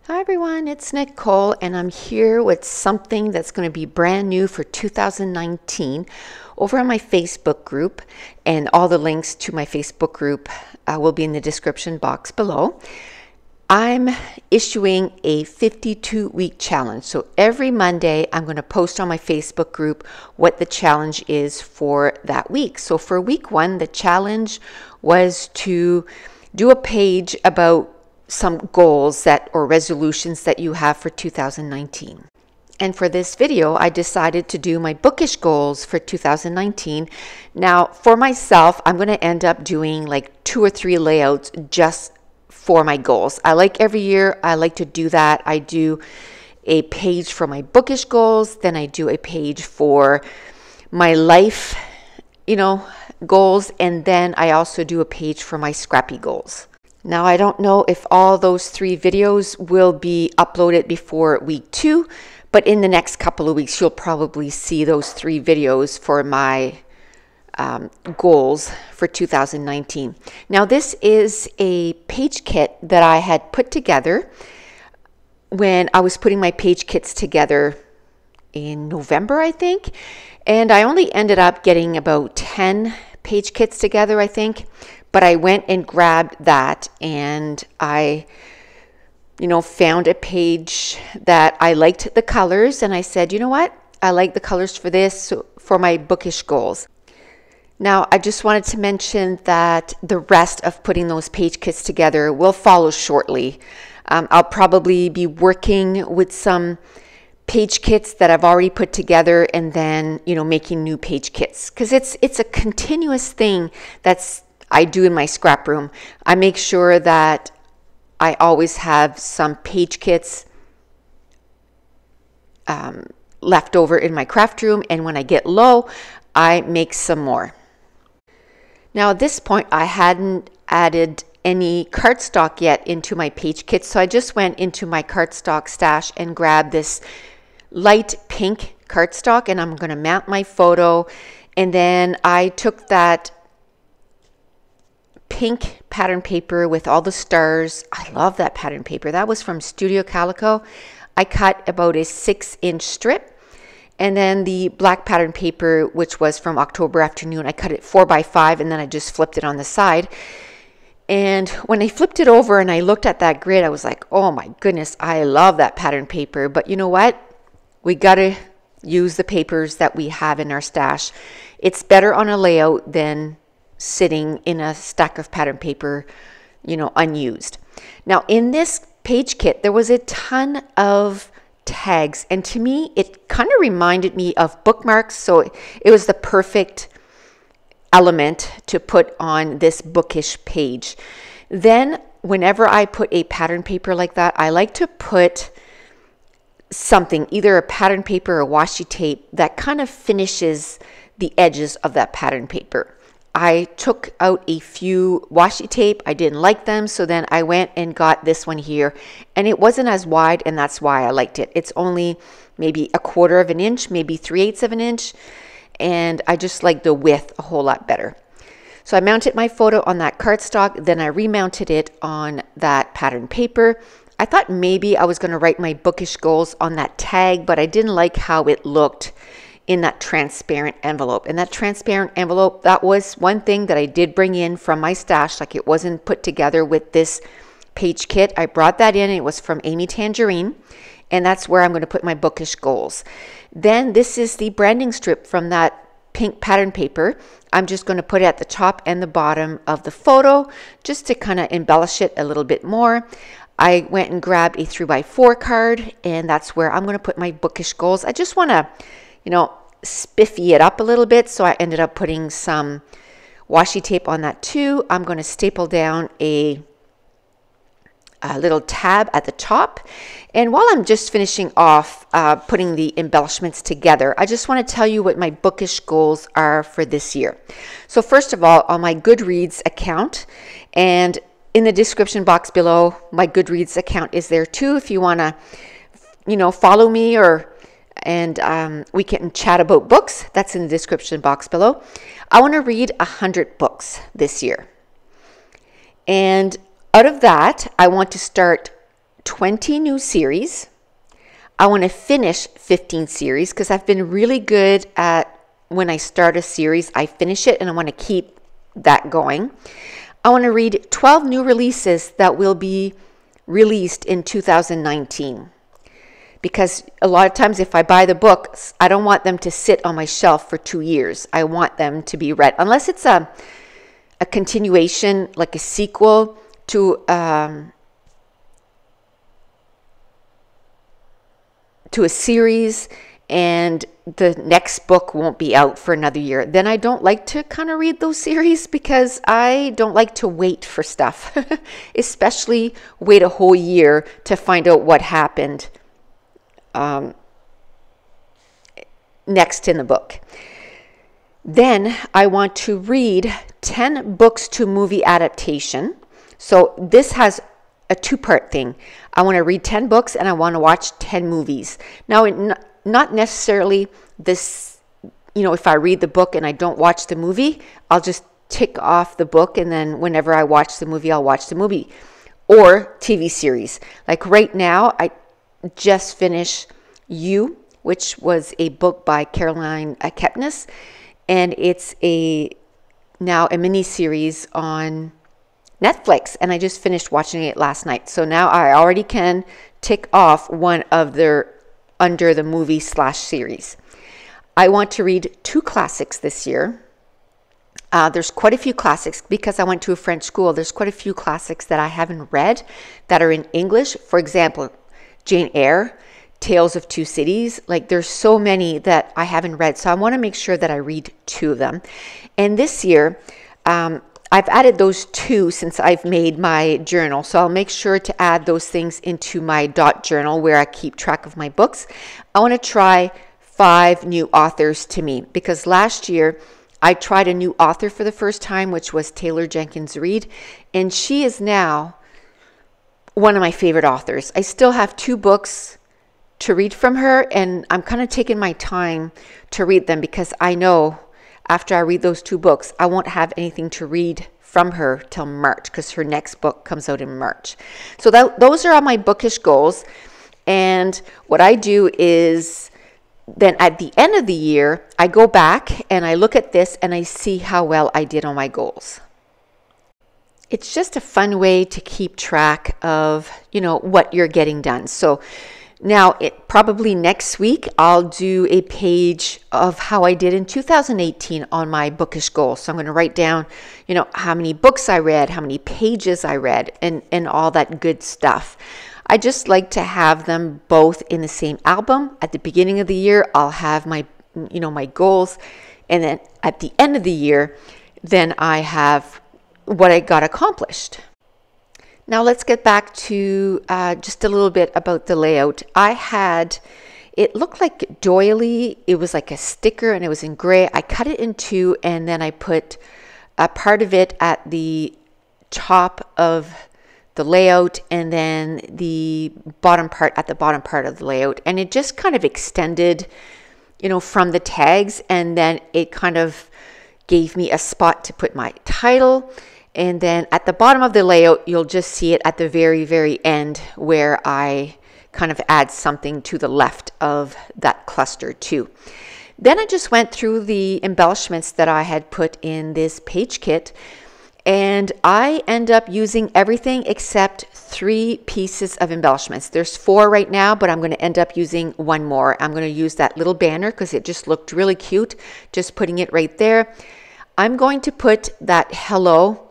Hi everyone, it's Nicole and I'm here with something that's going to be brand new for 2019 over on my Facebook group, and all the links to my Facebook group will be in the description box below. I'm issuing a 52-week challenge. So every Monday I'm going to post on my Facebook group what the challenge is for that week. So for week 1, the challenge was to do a page about some goals or resolutions that you have for 2019. And for this video, I decided to do my bookish goals for 2019. Now, for myself, I'm going to end up doing like 2 or 3 layouts just for my goals. Every year, I like to do that. I do a page for my bookish goals, then I do a page for my life, goals, and then I also do a page for my scrappy goals. Now, I don't know if all those 3 videos will be uploaded before week 2, but in the next couple of weeks, you'll probably see those 3 videos for my goals for 2019. Now, this is a page kit that I had put together when I was putting my page kits together in November, I think, and I only ended up getting about 10 page kits together, I think. But I went and grabbed that, and I, found a page that I liked the colors, and I said, you know what? I like the colors for this, for my bookish goals. Now, I just wanted to mention that the rest of putting those page kits together will follow shortly. I'll probably be working with some page kits that I've already put together, and then, making new page kits, because it's a continuous thing I do in my scrap room. I make sure that I always have some page kits left over in my craft room, and when I get low, I make some more. Now, at this point, I hadn't added any cardstock yet into my page kits, so I just went into my cardstock stash and grabbed this light pink cardstock, and I'm going to mount my photo. And then I took that pink pattern paper with all the stars. I love that pattern paper. That was from Studio Calico. I cut about a 6-inch strip. And then the black pattern paper, which was from October Afternoon, I cut it 4x5, and then I just flipped it on the side. And when I flipped it over and I looked at that grid, I was like, oh my goodness, I love that pattern paper. But you know what? We got to use the papers that we have in our stash. It's better on a layout than sitting in a stack of pattern paper, unused. Now, in this page kit, there was a ton of tags, and to me, it kind of reminded me of bookmarks, so it was the perfect element to put on this bookish page. Then, whenever I put a pattern paper like that, I like to put something, either a pattern paper or washi tape, that kind of finishes the edges of that pattern paper. I took out a few washi tape. I didn't like them, so then I went and got this one here, and it wasn't as wide, and that's why I liked it. It's only maybe 1/4 of an inch, maybe 3/8 of an inch, and I just like the width a whole lot better. So I mounted my photo on that cardstock, then I remounted it on that pattern paper. I thought maybe I was going to write my bookish goals on that tag, but I didn't like how it looked in that transparent envelope. And that transparent envelope, that was one thing that I did bring in from my stash. Like, it wasn't put together with this page kit. I brought that in. It was from Amy Tangerine, and that's where I'm going to put my bookish goals. Then this is the branding strip from that pink pattern paper. I'm just going to put it at the top and the bottom of the photo just to kind of embellish it a little bit more. I went and grabbed a 3x4 card, and that's where I'm going to put my bookish goals. I just want to spiffy it up a little bit, so I ended up putting some washi tape on that too. I'm going to staple down a little tab at the top, and while I'm just finishing off putting the embellishments together, I just want to tell you what my bookish goals are for this year. So first of all, on my Goodreads account, and in the description box below, my Goodreads account is there too if you want to follow me, and we can chat about books. That's in the description box below. I want to read 100 books this year. And out of that, I want to start 20 new series. I want to finish 15 series because I've been really good at when I start a series, I finish it and I want to keep that going. I want to read 12 new releases that will be released in 2019. Because a lot of times if I buy the books, I don't want them to sit on my shelf for 2 years. I want them to be read. Unless it's a continuation, like a sequel to a series, and the next book won't be out for another year, then I don't like to kind of read those series because I don't like to wait for stuff, especially wait a whole year to find out what happened next in the book. Then I want to read 10 books to movie adaptation. So this has a two-part thing. I want to read 10 books and I want to watch 10 movies. Now, not necessarily this, if I read the book and I don't watch the movie, I'll just tick off the book and then whenever I watch the movie, I'll watch the movie. Or TV series. Like right now, I just finished You, which was a book by Caroline Kepnes, and it's now a mini series on Netflix, and I just finished watching it last night. So now I already can tick off one of their under the movie / series. I want to read 2 classics this year. There's quite a few classics because I went to a French school. There's quite a few classics that I haven't read that are in English. For example, Jane Eyre, Tales of Two Cities. Like there's so many that I haven't read. So I want to make sure that I read 2 of them. And this year, I've added those 2 since I've made my journal. So I'll make sure to add those things into my dot journal where I keep track of my books. I want to try 5 new authors to me because last year I tried a new author for the first time, which was Taylor Jenkins Reid. And she is now one of my favorite authors. I still have 2 books to read from her, and I'm kind of taking my time to read them because I know after I read those 2 books, I won't have anything to read from her till March because her next book comes out in March. So those are all my bookish goals. And what I do is then at the end of the year, I go back and I look at this and I see how well I did on my goals. It's just a fun way to keep track of, what you're getting done. So now, probably next week, I'll do a page of how I did in 2018 on my bookish goals. So I'm going to write down, how many books I read, how many pages I read, and all that good stuff. I just like to have them both in the same album. At the beginning of the year, I'll have my, my goals. And then at the end of the year, then I have what I got accomplished. Now let's get back to just a little bit about the layout. It looked like doily. It was like a sticker and it was in gray. I cut it in 2 and then I put a part of it at the top of the layout and then the bottom part at the bottom part of the layout. And it just kind of extended, from the tags, and then it kind of gave me a spot to put my title. And then at the bottom of the layout, you'll just see it at the very, very end where I kind of add something to the left of that cluster too. Then I just went through the embellishments that I had put in this page kit, and I end up using everything except 3 pieces of embellishments. There's 4 right now, but I'm going to end up using 1 more. I'm going to use that little banner because it just looked really cute, just putting it right there. I'm going to put that hello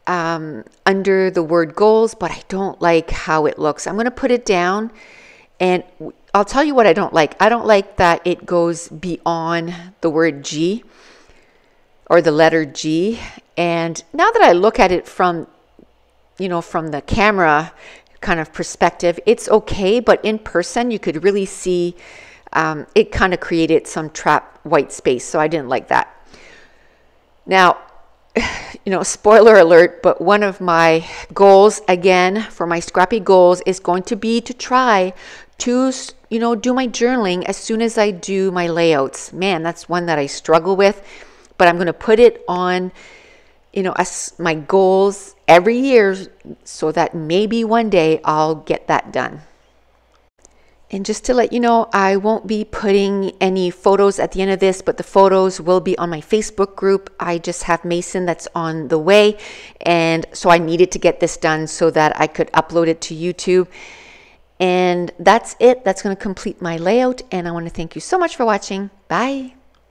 under the word goals, but I don't like how it looks. I'm going to put it down, and I'll tell you what I don't like. I don't like that it goes beyond the word G or the letter G. And now that I look at it from the camera kind of perspective, it's okay, but in person you could really see it kind of created some trapped white space, so I didn't like that. Now, spoiler alert, but one of my goals, again, for my scrappy goals is going to be to try to, do my journaling as soon as I do my layouts. Man, that's one that I struggle with, but I'm going to put it on as my goals every year so that maybe one day I'll get that done. And just to let you know, I won't be putting any photos at the end of this, but the photos will be on my Facebook group. I just have Mason that's on the way. And so I needed to get this done so that I could upload it to YouTube. And that's it. That's going to complete my layout. And I want to thank you so much for watching. Bye.